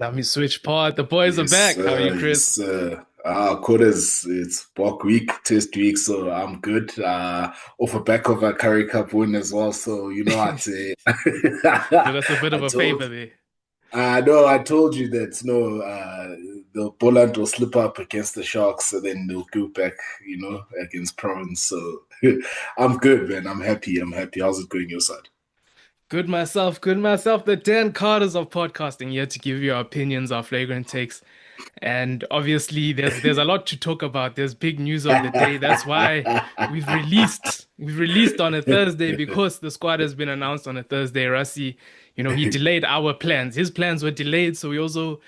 Let me switch part. The boys are Yes, back. How are you, yes, Chris? sir. Quarters, it's Bok week, test week, so I'm good. Off the back of a Currie Cup win as well, so you know I'd say Did us a bit I of a favor told there. no, I told you that no the Boland will slip up against the Sharks and then they'll go back, against Province. So I'm good, man. I'm happy. I'm happy. How's it going your side? Good myself, good myself. The Dan Carters of podcasting here to give you our opinions, our flagrant takes. And obviously there's a lot to talk about. There's big news of the day. That's why we've released on a Thursday because the squad has been announced on a Thursday. Rassie, he delayed our plans. His plans were delayed, so we also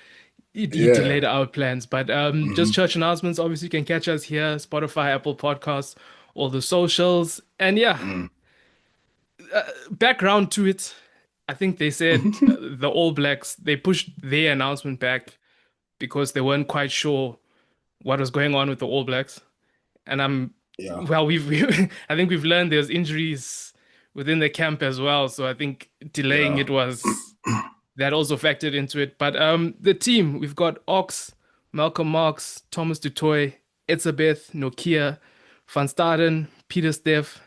he Yeah. delayed our plans. But just Hmm. church announcements. Obviously, you can catch us here, Spotify, Apple Podcasts, all the socials. And yeah, Mm. background to it. I think they said the All Blacks they pushed their announcement back because they weren't quite sure what was going on with the All Blacks. And Yeah. well, I think we've learned there's injuries within the camp as well. So I think delaying Yeah. it was that also factored into it. But the team we've got Ox, Malcolm Marx, Thomas Dutoy, Etzebeth, Nokia, Van Staden, Peter Steff,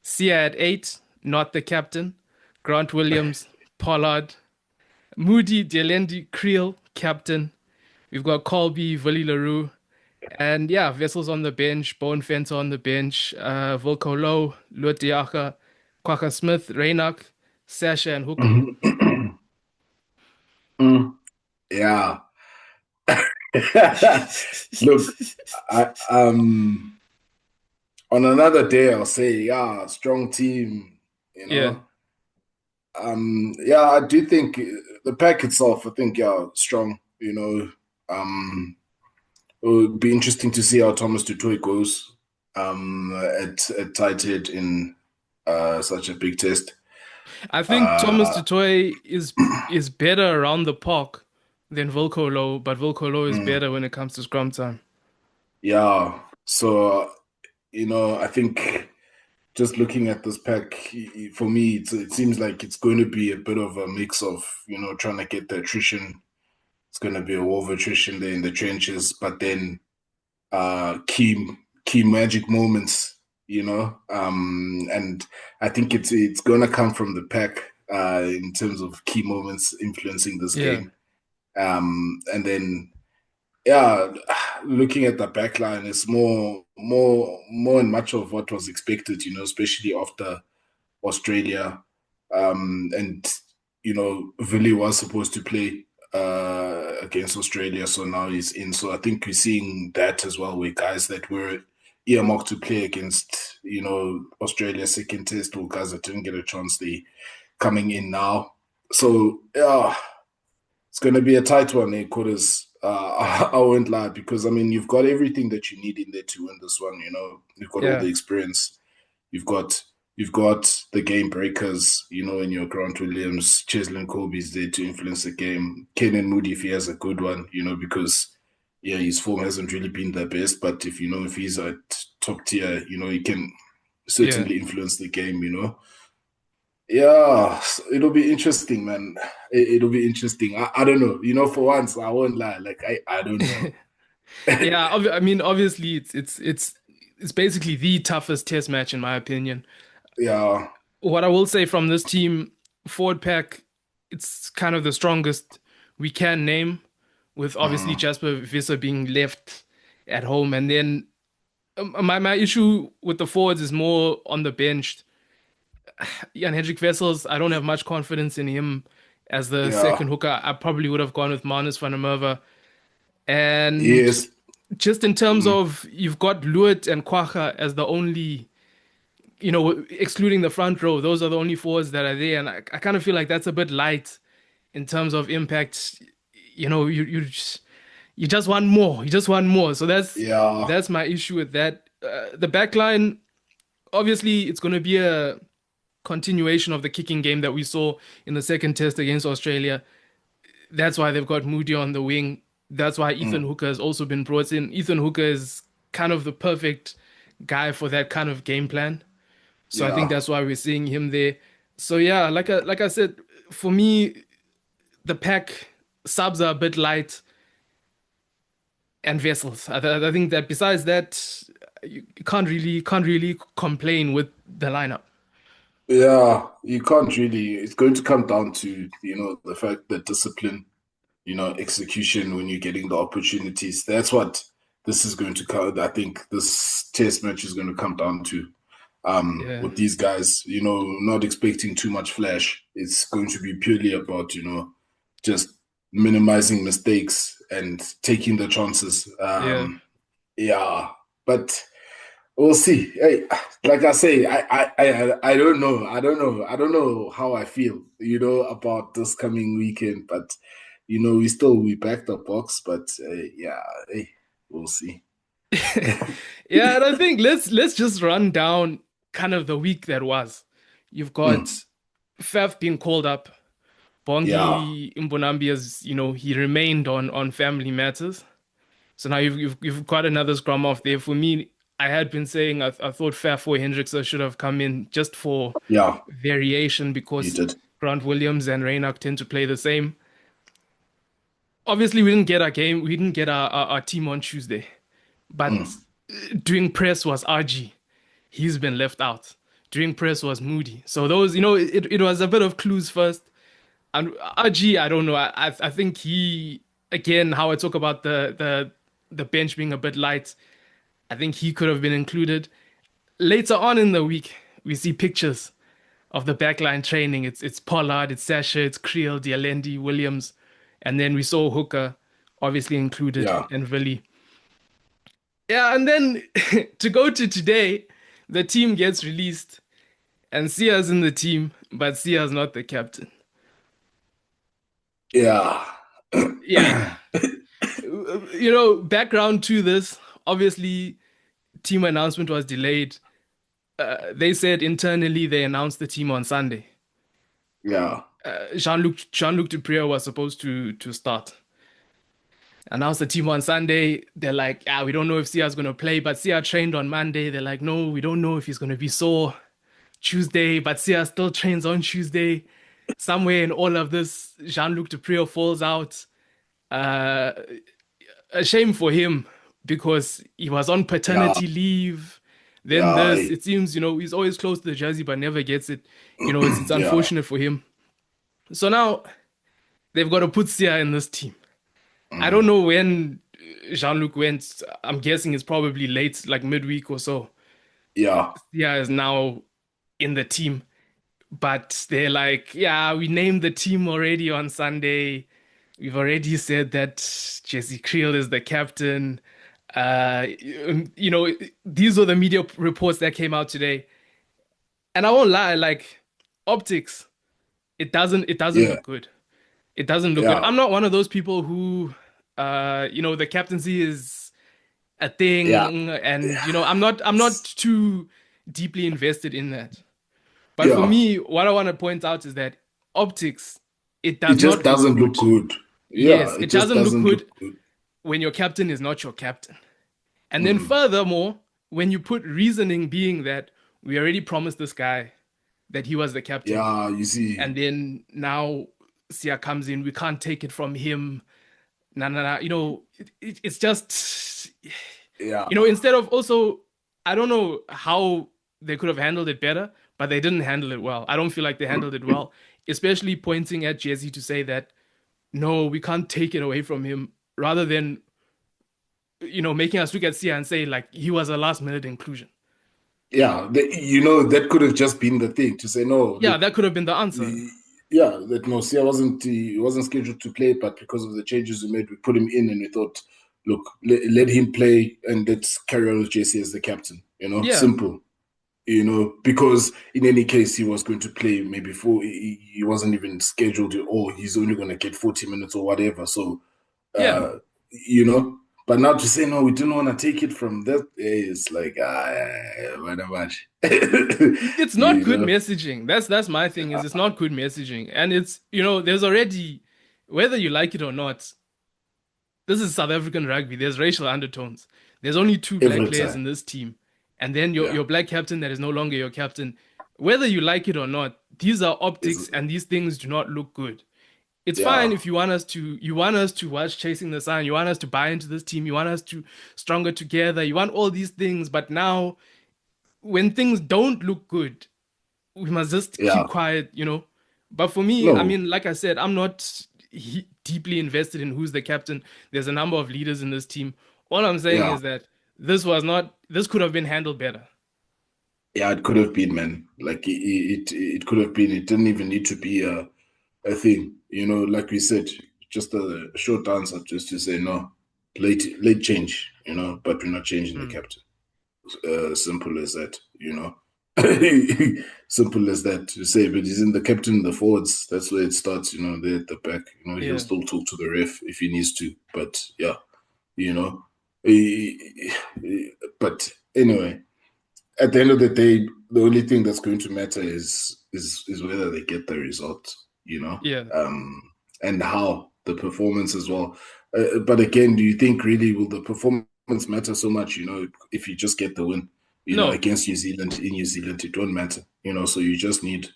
Sia at eight, not the captain, Grant Williams, Pollard, Moody, Delendi, Kriel, captain. We've got Colby, Willie LaRue, and yeah, Vessels on the bench, Bone Fenter on the bench, Volko Low, Lutiaka, Quaka Smith, Raynock, Sasha, and Hooker. Mm. Yeah. Look, I on another day I'll say, yeah, strong team, you Yeah, know. Yeah, I do think the pack itself, I think, yeah, strong, it would be interesting to see how Thomas Tutoy goes at tight head in such a big test. I think Thomas Uh Dutoy is better around the park than Volko Low, but Volko Low is mm, better when it comes to scrum time. yeah. So, I think just looking at this pack, for me, it seems like it's going to be a bit of a mix of, trying to get the attrition. It's going to be a war of attrition there in the trenches, but then key magic moments, and I think it's going to come from the pack in terms of key moments influencing this Yeah, game. And then yeah, looking at the back line, it's more and much of what was expected, especially after Australia. And Villy was supposed to play against Australia, so now he's in. So I think we're seeing that as well with guys that were earmarked to play against, Australia's second test, or guys that didn't get a chance, they coming in now. So yeah, it's going to be a tight one, eh, quarters. I won't lie, because I mean you've got everything that you need in there to win this one. You've got all yeah, the experience. You've got you've got the game breakers. In your Grant Williams, Cheslin Colby's there to influence the game. Kenan Moody, if he has a good one, because yeah, his form hasn't really been the best. But if he's at top tier, he can yeah. certainly influence the game. Yeah, it'll be interesting, man. It'll be interesting. I don't know. For once, I won't lie. Like I don't know. Yeah, I mean, obviously, it's basically the toughest test match in my opinion. Yeah. What I will say from this team, forward pack, it's kind of the strongest we can name, with obviously Mm, Jasper Visser being left at home, and then my issue with the forwards is more on the bench. Jan Hendrik Wessels, I don't have much confidence in him as the yeah. second hooker. I probably would have gone with Manus van der Merwe. And Yes. just in terms Mm, of you've got Luit and Kwacha as the only, excluding the front row, those are the only forwards that are there. And I kind of feel like that's a bit light in terms of impact. You just want more. You just want more. So that's yeah. that's my issue with that. The back line, obviously, it's going to be a continuation of the kicking game that we saw in the second test against Australia. That's why they've got Moody on the wing. That's why Ethan Mm, Hooker has also been brought in. Ethan Hooker is kind of the perfect guy for that kind of game plan. So I think yeah. that's why we're seeing him there. So yeah, like I said, for me, the pack. subs are a bit light, and vessels. I think that besides that, you can't really complain with the lineup. Yeah, you can't really. It's going to come down to, the fact that discipline, execution when you're getting the opportunities. That's what this is going to come. I think this test match is going to come down to. Yeah, With these guys, not expecting too much flash. It's going to be purely about, just minimizing mistakes and taking the chances. yeah. Yeah, but we'll see. Hey, like I say, I don't know. I don't know how I feel, about this coming weekend. But we backed the box. But yeah, hey, we'll see. Yeah, and I think let's just run down kind of the week that was. You've got Mm, Faf being called up. yeah, Bongi Mbonambi he remained on family matters. So now you've got another scrum off there. For me, I had been saying I thought Faf or Hendrickson should have come in just for yeah, variation you because did. Grant Williams and Reinach tend to play the same. Obviously, we didn't get our game. We didn't get our team on Tuesday. But Mm, doing press was RG. He's been left out. Doing press was Moody. So those, it was a bit of clues first. And RG, I don't know. I think he again how I talk about the bench being a bit light. I think he could have been included. Later on in the week, we see pictures of the backline training. It's Pollard, it's Sasha, it's Kriel, Dialendi, Williams, and then we saw Hooker obviously included yeah, and Villy. Yeah, and then to go to today, the team gets released and Sia's in the team, but Sia's not the captain. yeah, Yeah. Background to this, obviously, team announcement was delayed. They said internally they announced the team on Sunday. yeah, Jean-Luc Dupré was supposed to start. Announced the team on Sunday. They're like, we don't know if Sia's going to play, but Sia trained on Monday. They're like, no, we don't know if he's going to be sore Tuesday, but Sia still trains on Tuesday. Somewhere in all of this, Jean-Luc Dupré falls out. Uh, a shame for him because he was on yeah, paternity leave. Then yeah, this, it seems, he's always close to the jersey but never gets it. It's yeah. unfortunate for him. So now they've got to put Sia in this team. I don't Mm, know when Jean-Luc went. I'm guessing it's probably late, like midweek or so. yeah, Sia is now in the team. But they're like, yeah, we named the team already on Sunday. We've already said that Jesse Kriel is the captain. Uh, these are the media reports that came out today. And I won't lie, like optics, it doesn't yeah, look good. It doesn't look good. yeah, I'm not one of those people who the captaincy is a yeah, thing and yeah, I'm not too deeply invested in that. But for yeah. me, what I want to point out is that optics, it It does just not look doesn't look good. good. Yeah, Yes, it it just doesn't look doesn't look good good. when your captain is not your captain. And then Mm. furthermore, when you put reasoning being that we already promised this guy that he was the captain, Yeah, you see. and then now Sia comes in, we can't take it from him. Nah, nah, nah. It's just, Yeah, instead of also, I don't know how they could have handled it better, but they didn't handle it well. I don't feel like they handled it well, especially pointing at Jesse to say that, no, we can't take it away from him, rather than, making us look at Sia and say, like, he was a last minute inclusion. yeah. That could have just been the thing to say, no, Yeah, look, that could have been the answer. yeah, that no, Sia he wasn't scheduled to play, but because of the changes we made, we put him in, and we thought, look, let him play, and let's carry on with JC as the captain. Yeah, Simple. Because in any case, he was going to play maybe he wasn't even scheduled, or he's only going to get 40 minutes or whatever. So, yeah. uh, you know, but now to say, no, we didn't want to take it from that, it's like, what a match. It's not you good know, messaging. That's my thing, is it's not good messaging. And it's, there's already, whether you like it or not, this is South African rugby. There's racial undertones. There's only two black every players time. in this team. And then your Yeah. your black captain that is no longer your captain. Whether you like it or not, these are It's, optics and these things do not look good. It's fine Yeah, if you want us to watch Chasing the Sun, you want us to buy into this team, you want us to stronger together, you want all these things, but now when things don't look good, we must just yeah. keep quiet. But for me, I No, mean, like I said, I'm not deeply invested in who's the captain. There's a number of leaders in this team. All I'm saying yeah, is that this could have been handled better. yeah. It could have been, man. Like it could have been. It didn't even need to be a thing. Like we said, just a short answer, just to say no, late change. But we're not changing the Mm, captain. Simple as that. Simple as that to say. But he's in the captain in the forwards. That's where it starts. There at the back. He'll yeah, still talk to the ref if he needs to. But yeah, you know. Eh, But anyway, at the end of the day, the only thing that's going to matter is whether they get the result, you know, yeah. um, and how the performance as well. But again, do you think really will the performance matter so much? If you just get the win, No, against New Zealand in New Zealand, it won't matter. So you just need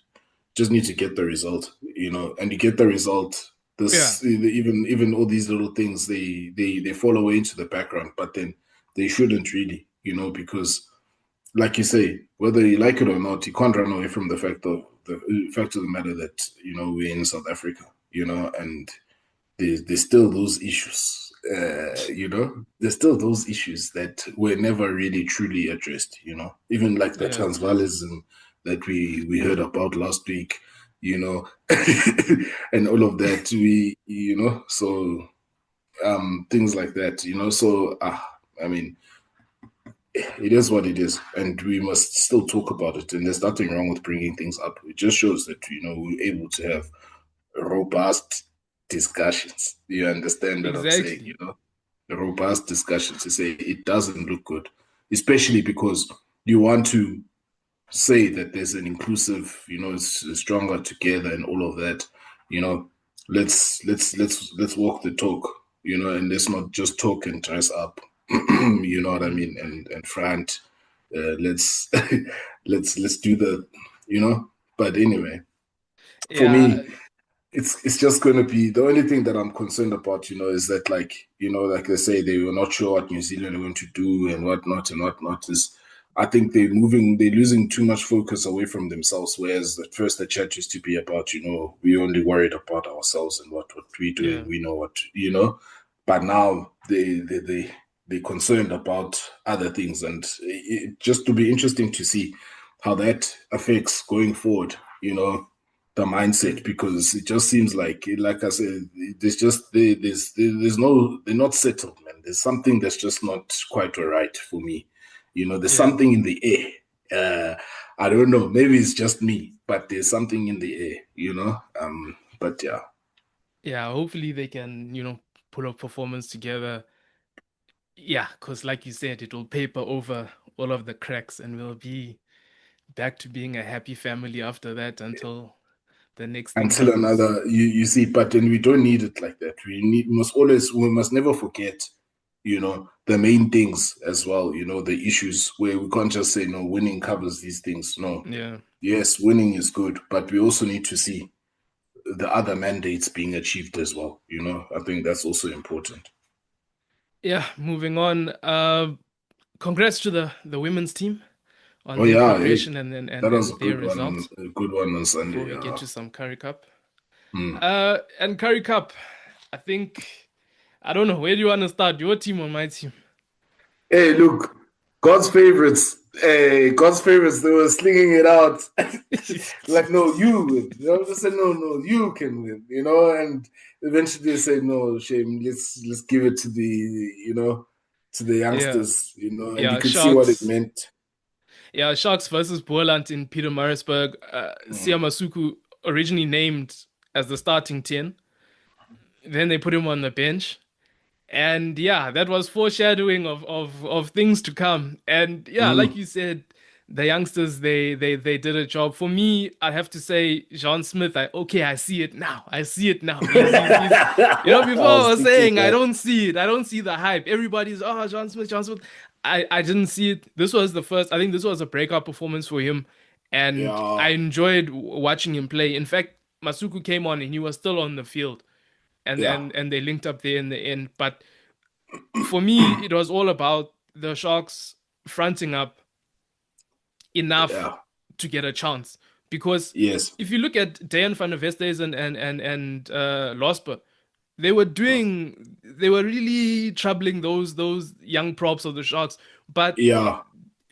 to get the result, and you get the result. yeah, This even all these little things they fall away into the background, but then they shouldn't really, because like you say, whether you like it or not, you can't run away from the fact of the matter that we're in South Africa, and there's still those issues. There's still those issues that were never really truly addressed. Even like the yeah, Transvaalism that we heard about last week. You know, and all of that. So things like that. So I mean it is what it is, and we must still talk about it. And there's nothing wrong with bringing things up. It just shows that we're able to have robust discussions. You understand what I'm saying? exactly. Robust discussions to say it doesn't look good, especially because you want to say that there's an inclusive, it's stronger together and all of that. You know, let's walk the talk. And let's not just talk and dress up. You know what I Mm, mean? And front. Let's let's do the. You know. But anyway, for yeah, me, it's just going to be the only thing that I'm concerned about, is that like they say they were not sure what New Zealand are going to do and whatnot and whatnot is. I think they're losing too much focus away from themselves. Whereas at first the chat used to be about, we only worried about ourselves and what we're doing. yeah, We know what. But now they're concerned about other things, and just to be interesting to see how that affects going forward. The mindset, mm, because it just seems like I said, there's just there's no, they're not settled, man. There's something that's just not quite all right for me. There's yeah, something in the air. I don't know, maybe it's just me, but there's something in the air. But yeah. yeah. Hopefully they can, pull a performance together. Yeah, because like you said, it will paper over all of the cracks and we'll be back to being a happy family after that until the next thing Until happens. another, you see, but then we don't need it like that. We must never forget, the main things as well, the issues where we can't just say no, winning covers these things. No. Yeah. Yes, winning is good, but we also need to see the other mandates being achieved as well. I think that's also important. Yeah, moving on. Congrats to the women's team on Oh their yeah, hey, progression and that was a their good one, results a good one on before Sunday. we get to some Currie Cup. Hmm. And Currie Cup, I think I don't know, where do you want to start? Your team or my team? Hey, look, God's favorites. Hey, God's favorites. They were slinging it out. Like, no, you win. They said, no, no, you can win. And eventually they said, no, shame. Let's give it to the Yeah. youngsters. And you Yeah, could see what it Sharks. meant. Yeah, Sharks versus Boland in Peter Marisburg. Mm. Siamasuku originally named as the starting 10. Then they put him on the bench. And yeah, that was foreshadowing of things to come. And yeah, like Mm. you said, the youngsters they did a job. For me, I have to say John Smith. I see it now. I see it now. He's I before I was was thinking saying I that. don't see it. I don't see the hype. Everybody's John Smith, John Smith. I didn't see it. This was the first. I think this was a breakout performance for him, and I Yeah. enjoyed watching him play. In fact, Masuku came on and he was still on the field, and Yeah, and they linked up there in the end. But for me, it was all about the Sharks fronting up enough yeah, to get a chance. Because yes, if you look at Dejan van der Vestes and Losper, they were really troubling those young props of the Sharks, but yeah.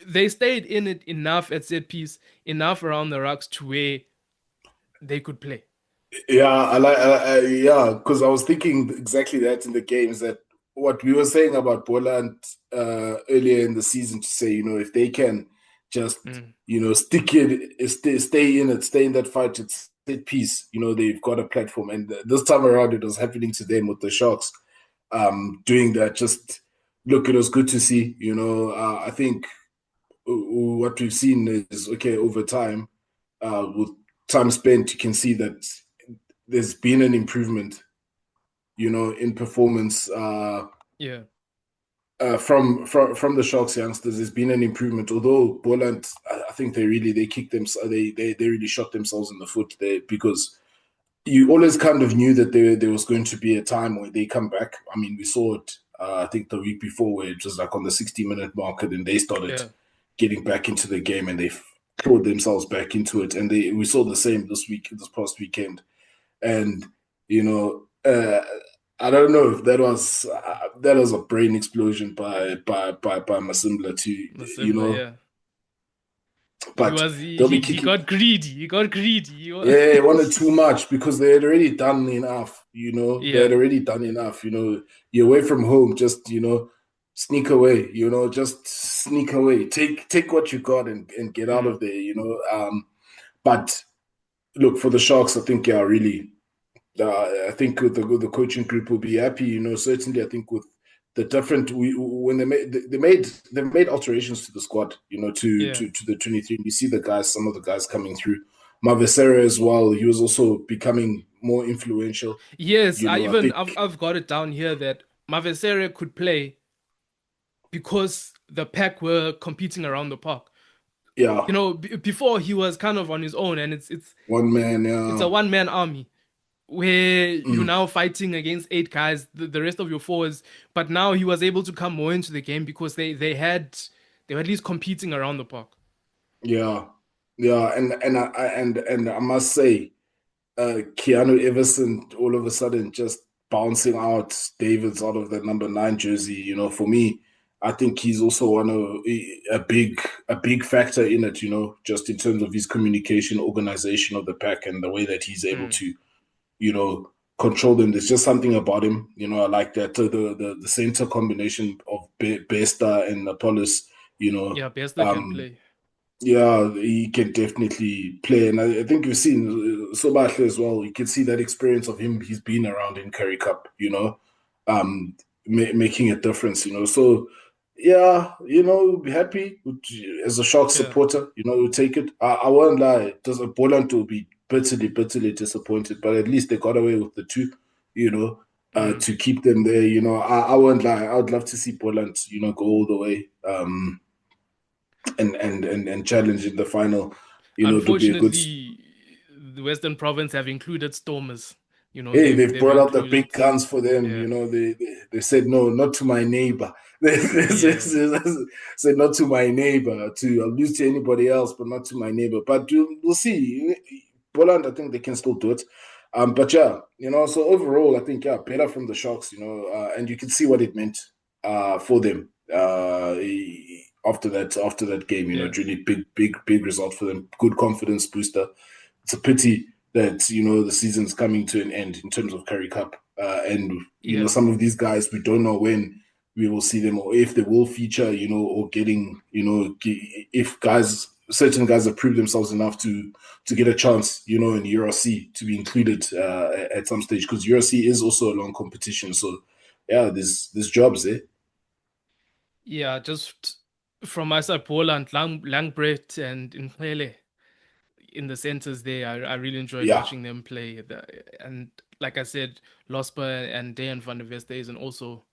they stayed in it enough at set piece, enough around the rocks to where they could play. Yeah, yeah, because I was thinking exactly that in the games that what we were saying about Boland earlier in the season to say, if they can just, Mm, stick it, stay in it, stay in that fight, it's set piece, they've got a platform. And this time around, it was happening to them with the Sharks doing that. Just look, it was good to see, I think what we've seen is okay over time, with time spent, you can see that there's been an improvement, in performance yeah, from the Sharks youngsters. There's been an improvement. Although Boland, I think they kicked them, they really shot themselves in the foot there because you always kind of knew that there was going to be a time where they come back. I mean, we saw it. I think the week before, where it was like on the 60-minute marker, then they started yeah. getting back into the game and they clawed themselves back into it. And we saw the same this past weekend. And you know, I don't know if that was a brain explosion by Masimla to Similar, yeah. He but was he, they'll he be he kicking. got greedy. He got greedy. Yeah, they wanted too much because they had already done enough. They had Yeah. already done enough. You're away from home, just sneak away. Just sneak away. Take what you got and get out Mm, of there. But look for the Sharks. I think really. I think with the coaching group will be happy. Certainly, I think with the different when they made alterations to the squad. To yeah. to the 23. You see some of the guys coming through. Mavesera as well. He was also becoming more influential. Yes, I think I've got it down here that Mavesere could play because the pack were competing around the park. yeah, Before he was kind of on his own, and one man. it's a Yeah, one man army where you're mm, now fighting against eight guys, the rest of your forwards. But now he was able to come more into the game because they were at least competing around the park. yeah, yeah. And I must say, Keanu Everson all of a sudden just bouncing out Davids out of the number 9 jersey. For me, I think he's also one of a big factor in it. Just in terms of his communication, organization of the pack, and the way that he's able Mm. to, you know, control them. There's just something about him. I like that the center combination of Besta and Apollos. You know, Yeah, Bester can um, play. yeah, he can definitely play, and I think you've seen Sobahle as well. You can see that experience of him. He's been around in Currie Cup, um, making a difference. So yeah, be happy as a Shark Yeah. supporter. We take it. I won't lie. Does a Boland to be bitterly, bitterly disappointed, but at least they got away with the two. You know. Mm. To keep them there, I won't lie. I would love to see Boland, go all the way. And challenge in the final, to be a good. Unfortunately, the Western Province have included Stormers. Hey, they've They've brought out the included. big guns for them. Yeah. They said no, not to my neighbor. They Yeah. said not to my neighbor. I'll lose to anybody else, but not to my neighbor. But we'll see. Boland, I think they can still do it. But yeah, so overall, I think better from the Sharks. And you can see what it meant for them after that game. Yeah. Really big result for them. Good confidence booster. It's a pity that the season's coming to an end in terms of Currie Cup, and Yeah. some of these guys we don't know when we will see them or if they will feature, or getting, if certain guys have proved themselves enough to get a chance, in URC to be included at some stage because URC is also a long competition. So yeah, there's jobs there. Yeah. Just from my side, Boland, Langbrecht, and Inhlele in the centers there. I really enjoyed Yeah. watching them play. And like I said, Losper and Dejan van der Vestes, and also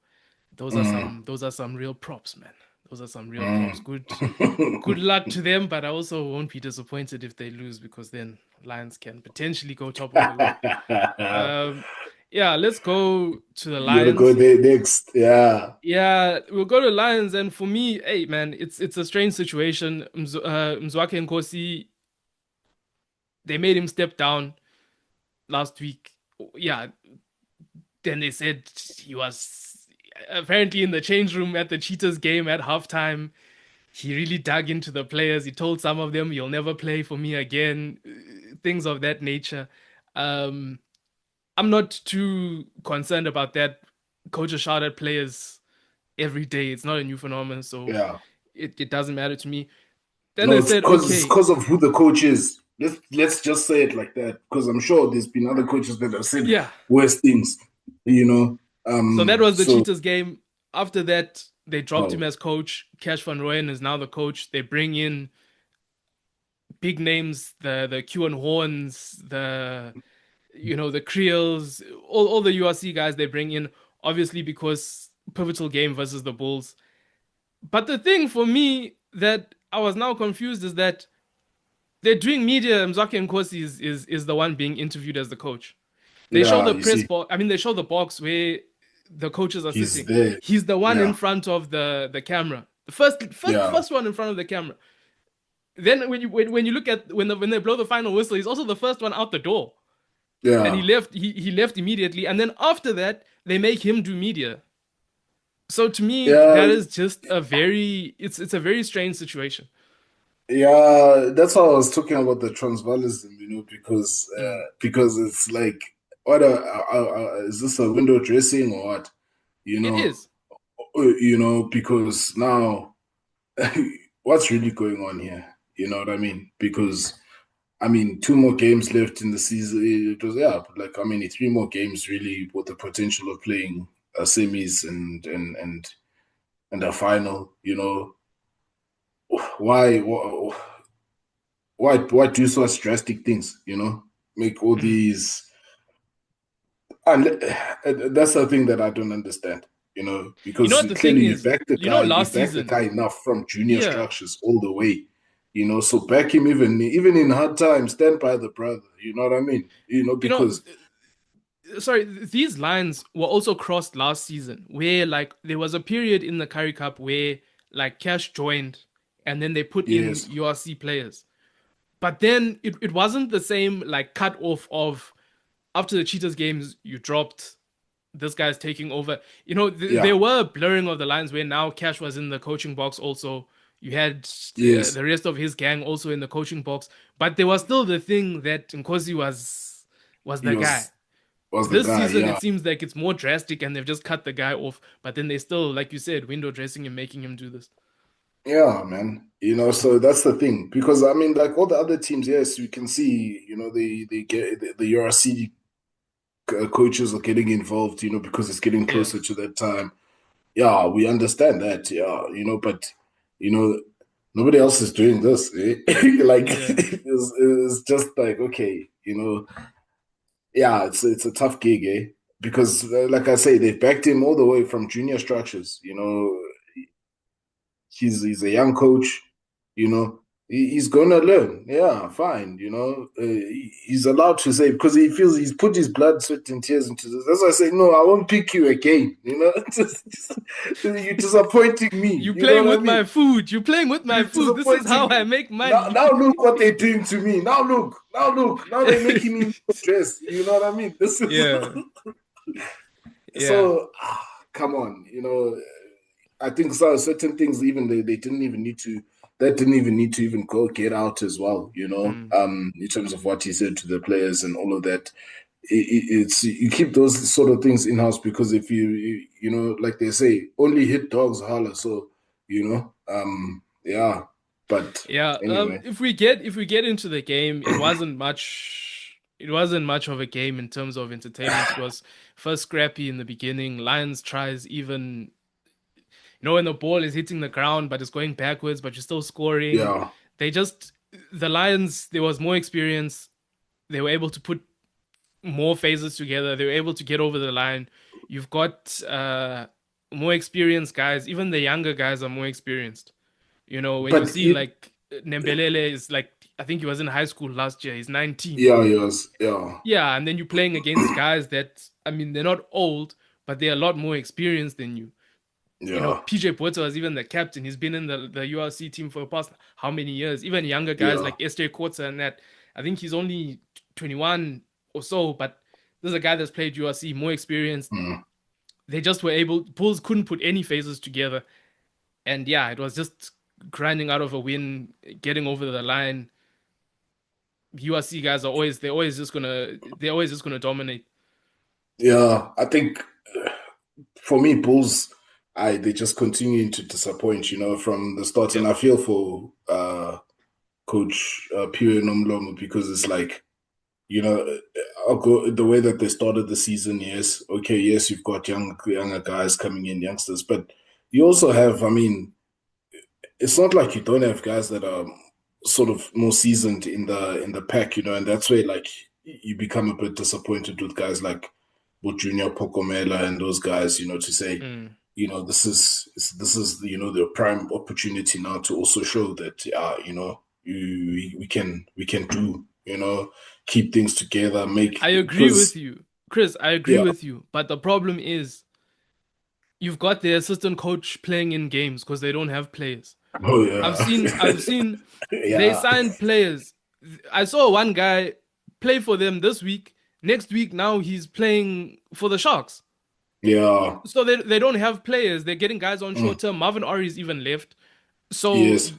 Mm, those are some real props, man. Those are some real props. mm. Good luck to them, but I also won't be disappointed if they lose because then Lions can potentially go top of the league. Um, yeah, let's go to the You wanna go Lions. there next? Yeah, Yeah, we'll go to Lions, and for me, hey man, it's a strange situation. Mzwake and Kosi, they made him step down last week. Yeah, then they said he was apparently in the change room at the Cheetahs game at halftime. He really dug into the players. He told some of them, "You'll never play for me again," things of that nature. Um, I'm not too concerned about that. Coaches shout at players every day. It's not a new phenomenon, so yeah. it doesn't matter to me. Then No, they it's said, because it's okay, because of who the coach is. Let's just say it like that. Because I'm sure there's been other coaches that have said yeah. worse things. You know. So that was the So Cheetahs game. After that, they dropped him oh as coach. Cash van Rooyen is now the coach. They bring in big names, the Q Horns, the Kriels, all the URC guys they bring in, obviously because pivotal game versus the Bulls. But the thing for me that I was now confused is that they're doing media. Mzaki Nkosi is the one being interviewed as the coach. They show yeah, the you press see, box. I mean, they show the box where the coaches are he's sitting. there. He's the one in Yeah, front of the camera. The first first yeah, first one in front of the camera. Then when you look at when they blow the final whistle, he's also the first one out the door. And he yeah, left he left immediately. And then after that, they make him do media. So to me, yeah, that is just a very it's a very strange situation. yeah. That's why I was talking about the transvalism. Mm. Because it's like, is this a window dressing or what? You It know, is. because now what's really going on here? You know what I mean? Because I mean, two more games left in the season. It was like I mean, three more games really with the potential of playing a semis and a final. Why why do such drastic things? Make all Mm. these, and that's the thing that I don't understand. You know Because what the thing clearly is? You know, you last back the season, guy enough from junior yeah. structures all the way. So back him even in hard times, stand by the brother. You know what I mean? You know, Because sorry, these lines were also crossed last season, where like there was a period in the Currie Cup where like Cash joined, and then they put in yes, URC players. But then it wasn't the same like cut off of after the Cheetahs games you dropped this guy's taking over. There yeah, were blurring of the lines where now Cash was in the coaching box also. You had yes, the rest of his gang also in the coaching box, but there was still the thing that Nkosi was he the guy. was the This guy. season Yeah, it seems like it's more drastic and they've just cut the guy off, but then they still, like you said, window dressing and making him do this. yeah, man. So that's the thing because I mean, like all the other teams, yes, you can see, they get the URC coaches are getting involved, because it's getting Yeah. closer to that time. Yeah, we understand that. Yeah, but you know, nobody else is doing this. Eh? Like Yeah. it's just like okay, yeah, it's a tough gig, eh? Because like I say, they've backed him all the way from junior structures. He's a young coach. He's gonna learn. Yeah, fine. He's allowed to say because he feels he's put his blood, sweat, and tears into this. That's why I say no. I won't pick you again. You're disappointing me. You You know playing what with I my mean? food. You playing with my You're food. This is disappointing how I me. make Now, money. now look what they're doing to me. Now look. Now look. Now they're making me dress. You know what I mean? This is Yeah. Yeah. so. Come on. I think so, certain things even they didn't even need to that didn't even need to even go get out as well, Mm. in terms of what he said to the players and all of that. It's you keep those sort of things in house because if like they say, only hit dogs holler. So, yeah. But Yeah. anyway, If we get into the game, it wasn't much. It wasn't much of a game in terms of entertainment. It was first scrappy in the beginning. Lions tries even when the ball is hitting the ground, but it's going backwards, but you're still scoring. yeah. They just the Lions. There was more experience. They were able to put more phases together. They were able to get over the line. You've got more experienced guys. Even the younger guys are more experienced. When you But see like Nembelele is like, I think he was in high school last year. He's 19. Yeah, yes, yeah, Yeah, and then you're playing against guys that, I mean, they're not old, but they're a lot more experienced than you. You know, yeah, PJ Porter was even the captain. He's been in the URC team for the past how many years? Even younger guys yeah. like SJ Quarter and that. I think he's only 21 or so, but this is a guy that's played URC, more experienced. Mm. They just were able, Bulls couldn't put any phases together. And yeah, it was just grinding out of a win, getting over the line. URC guys are always, they're always just gonna dominate. Yeah, I think for me, Bulls, they just continuing to disappoint, from the start. And Yep. I feel for Coach Pio Nomlomo because it's like, I'll go the way that they started the season. Yes, okay, yes, you've got younger guys coming in, youngsters, but you also have, I mean, it's not like you don't have guys that are sort of more seasoned in the pack, and that's where like you become a bit disappointed with guys like Junior Pokomela and those guys, to say, Mm. this is the prime opportunity now to also show that we can do, keep things together, I make agree with because you, Chris. I agree yeah, with you. But the problem is, you've got the assistant coach playing in games because they don't have players. oh I've seen they yeah, signed players. I saw one guy play for them this week. Next week, now he's playing for the Sharks. yeah, So they don't have players. They're getting guys on short mm, term. Marvin Ari's even left. So yes.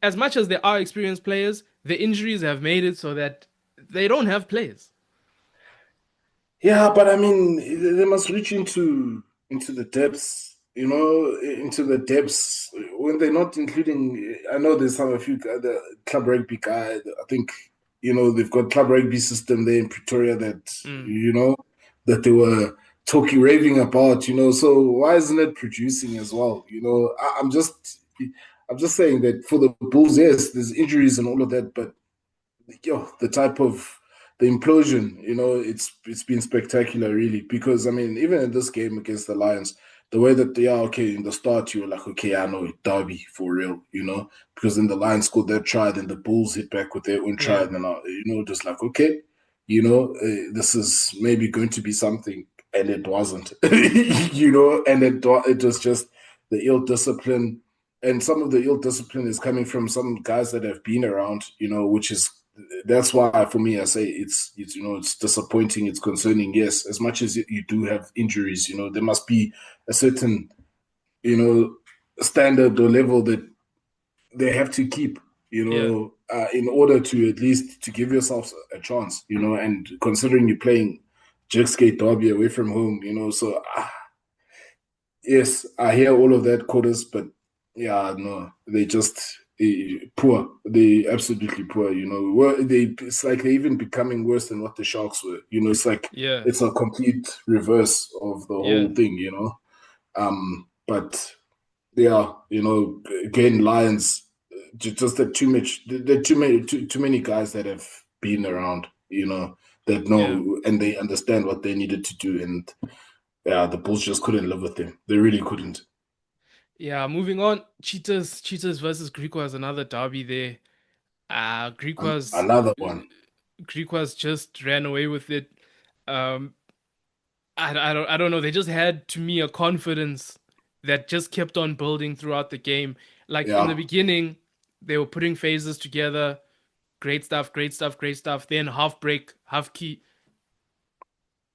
as much as there are experienced players, the injuries have made it so that they don't have players. Yeah, but I mean, they must reach into the depths, into the depths when they're not including. I know there's a few the club rugby guy. I think they've got club rugby system there in Pretoria that Mm, you know that they were talking raving about. So why isn't it producing as well? I'm just saying that for the Bulls, yes, there's injuries and all of that, but the type of the implosion, it's been spectacular, really. Because I mean, even in this game against the Lions, the way that they are, okay, in the start, you were like, okay, I know Derby for real, because then the Lions scored their try, then the Bulls hit back with their own try, yeah, and then just like, okay, this is maybe going to be something, and it wasn't, and it was just the ill discipline. And some of the ill discipline is coming from some guys that have been around, which is that's why for me I say it's disappointing, it's concerning. Yes, as much as you do have injuries, there must be a certain you know standard or level that they have to keep, yeah, in order to at least to give yourselves a chance, and considering you're playing Skate Derby away from home, so yes, I hear all of that, Coders, but yeah, no, they just poor. They absolutely poor. It's like they're even becoming worse than what the Sharks were. It's like yeah, it's a complete reverse of the yeah, whole thing. But yeah, again, Lions, just that too much. There are too many guys that have been around. That yeah. know and they understand what they needed to do, and yeah, the Bulls just couldn't live with them. They really couldn't. Yeah, moving on. Cheetahs versus Griquas, another derby there. Another one. Griquas just ran away with it. Um, I don't know. They just had to me a confidence that just kept on building throughout the game. Like in the Yeah, beginning, they were putting phases together. Great stuff, great stuff, great stuff. Then half break, half key.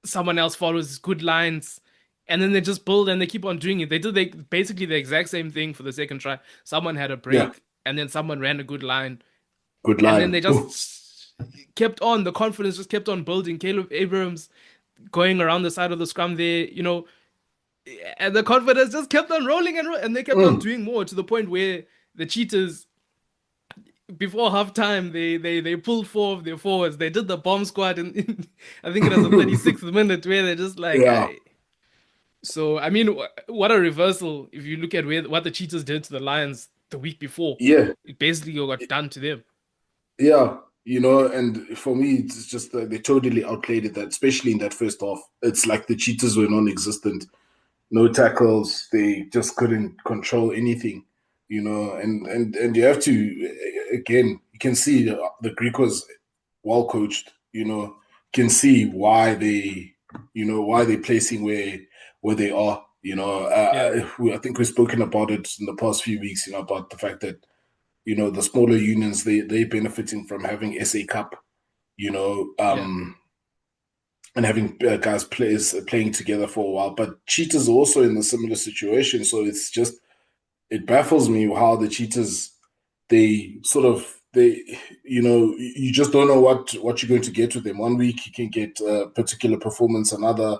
Someone else follows good lines. And then they just build and they keep on doing it. Basically the exact same thing for the second try. Someone had a yeah. break and then someone ran a good line. Good And then line. they just kept on. The confidence just kept on building. Caleb Abrams going around the side of the scrum there, and the confidence just kept on rolling and they kept on Mm. doing more to the point where the Cheetahs, before halftime, they pulled four of their forwards. They did the bomb squad in I think it was the 36th minute where they're just like, Yeah, So I mean, what a reversal if you look at what the Cheetahs did to the Lions the week before. yeah, It basically got done to them. yeah. And for me, it's just that they totally outplayed it. That especially in that first half, it's like the Cheetahs were non-existent. No tackles. They just couldn't control anything. and you have to again. You can see the Greek was well coached. You can see why they're placing where they are. Yeah, I think we've spoken about it in the past few weeks. About the fact that the smaller unions they're benefiting from having SA Cup. You know, yeah, um, and having guys players playing together for a while. But Cheetahs are also in a similar situation. So it baffles me how the Cheetahs they you just don't know what you're going to get with them. One week you can get a particular performance, another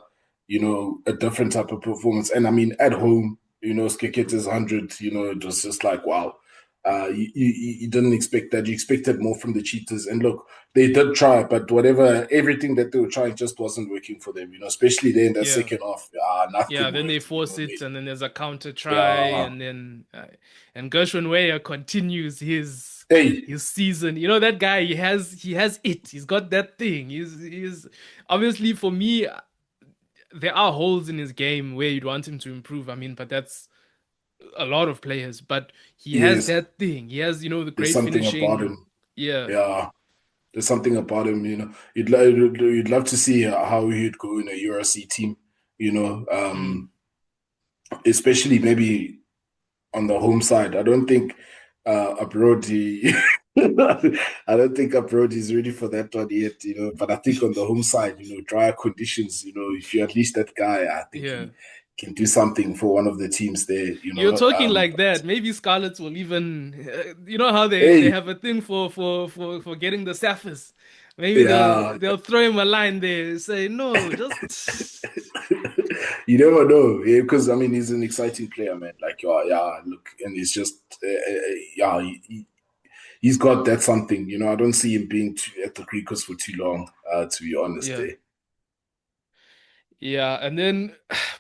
a different type of performance. And I mean at home, Skeketa's 100, it was just like wow. You didn't expect that. You expected more from the Cheetahs. And look, they did try, but everything that they were trying just wasn't working for them. Especially there in that yeah. second half, Yeah, nothing then they worked. force it, and then there's a counter try, Yeah, and then and Gershwin Weah continues hey, his season. You know that guy, he has it. He's got that thing. He's obviously for me, there are holes in his game where you'd want him to improve. I mean, but that's a lot of players. But he has yes, that thing. He has the there's great something about finishing. him. Yeah. Yeah, there's something about him. You'd love to see how he'd go in a URC team. You know, Mm. um, especially maybe on the home side. I don't think abroad he. I don't think abroad is ready for that one yet. But I think on the home side, drier conditions. If you at least that guy, I think Yeah. he can do something for one of the teams there. You're talking like that. Maybe Scarlets will even, you know how they Hey, have a thing for getting the Sapphists. Maybe yeah, they'll throw him a line there, say no, just you never know, yeah, because I mean he's an exciting player, man. Like, yeah, look, and he's just, yeah, he's got that something. I don't see him being at the Greekers for too long. To be honest, yeah, eh? yeah. And then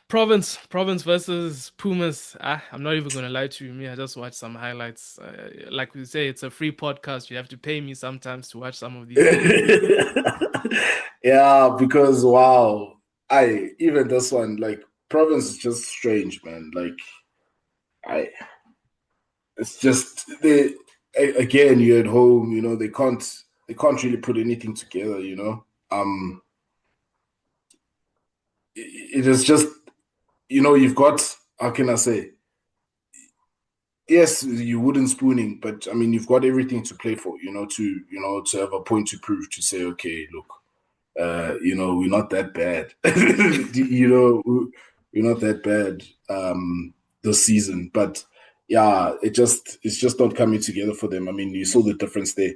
Province versus Pumas. I'm not even gonna lie to you. Me, I just watched some highlights. Like we say, it's a free podcast. You have to pay me sometimes to watch some of these games. Yeah, because wow, I even this one like Province is just strange, man. Like I, it's just again you're at home, they can't really put anything together, it is just you've got how can I say yes you wouldn't spooning but I mean you've got everything to play for to have a point to prove to say okay look we're not that bad we're not that bad this season but yeah it's just not coming together for them. I mean you saw the difference there.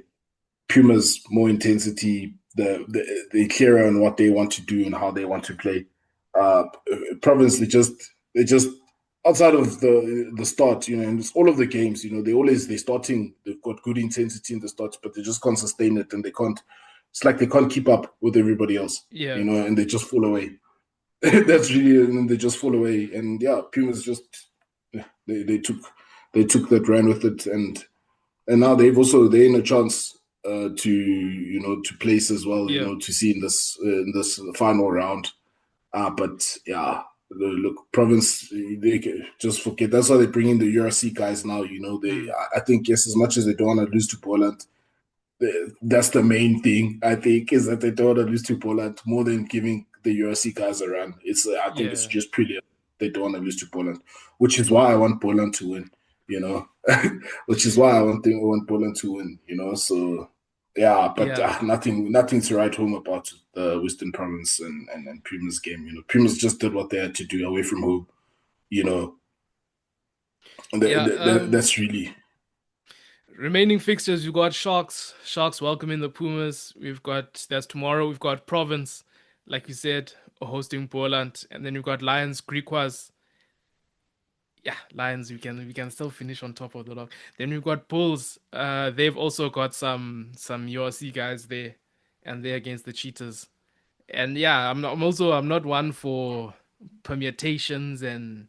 Pumas more intensity, the clearer on what they want to do and how they want to play. Uh, Province, they just outside of the start, and it's all of the games, they're starting, they've got good intensity in the start, but they just can't sustain it and they can't. It's like they can't keep up with everybody else, Yeah, and they just fall away. That's really, and they just fall away. And yeah, Pumas just they took that ran with it and now they're in a chance to place as well, yeah, to see in this final round. But yeah, look, province they just forget. That's why they bring in the URC guys now. mm, I think yes, as much as they don't want to lose to Boland, that's the main thing. I think is that they don't want to lose to Boland more than giving the URC guys a run. I think it's yeah, just purely they don't want to lose to Boland, which is why I want Boland to win. You know, which is why I want Boland to win. So yeah, but yeah, nothing to write home about the Western Province and Pumas game. Pumas just did what they had to do away from home. You know, and yeah. that's really Remaining fixtures, we've got Sharks welcoming the Pumas. That's tomorrow. We've got Province, like you said, hosting Boland, and then we've got Lions Griquas. Yeah, Lions. We can still finish on top of the log. Then we've got Bulls. They've also got some URC guys there, and they're against the Cheetahs. And yeah, I'm not one for permutations and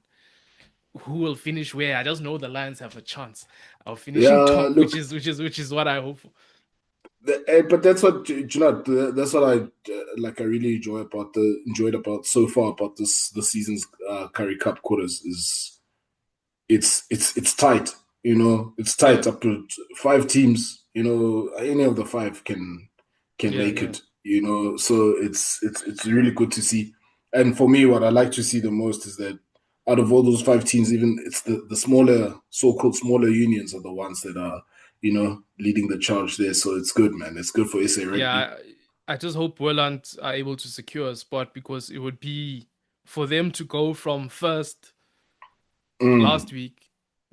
who will finish where. I just know the Lions have a chance of finishing yeah. top, which Look, is what I hope for. But that's what that's what I really enjoyed about so far about this season's Currie Cup quarters is it's tight. It's tight up to 5 teams. Any of the five can Yeah, make yeah. it. So it's really good to see. And for me, what I like to see the most is that out of all those 5 teams, even it's the smaller, so-called smaller unions are the ones that are, leading the charge there. So it's good, man. It's good for SA Rugby. Yeah, I just hope Boland are able to secure a spot because it would be for them to go from first Mm, last week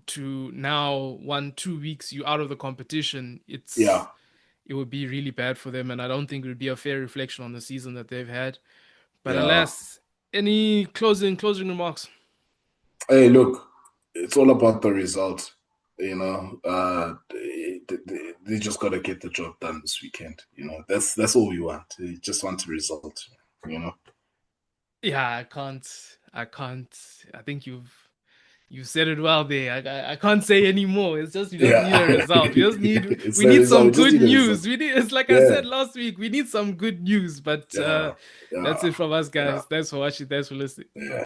to now 1, 2 weeks you out of the competition. yeah, It would be really bad for them, and I don't think it would be a fair reflection on the season that they've had. But yeah. alas, any closing remarks? Hey, look, it's all about the result. They just got to get the job done this weekend. That's all we want. We just want a result. You know. Yeah, I can't. I think you said it well there. I can't say any more. It's just we just need a Yeah, result. it's We the need result. We some just good need a news. result. It's like I Yeah, said last week. We need some good news. But yeah, that's yeah, it from us, yeah, guys. Thanks for watching. Thanks for listening. yeah.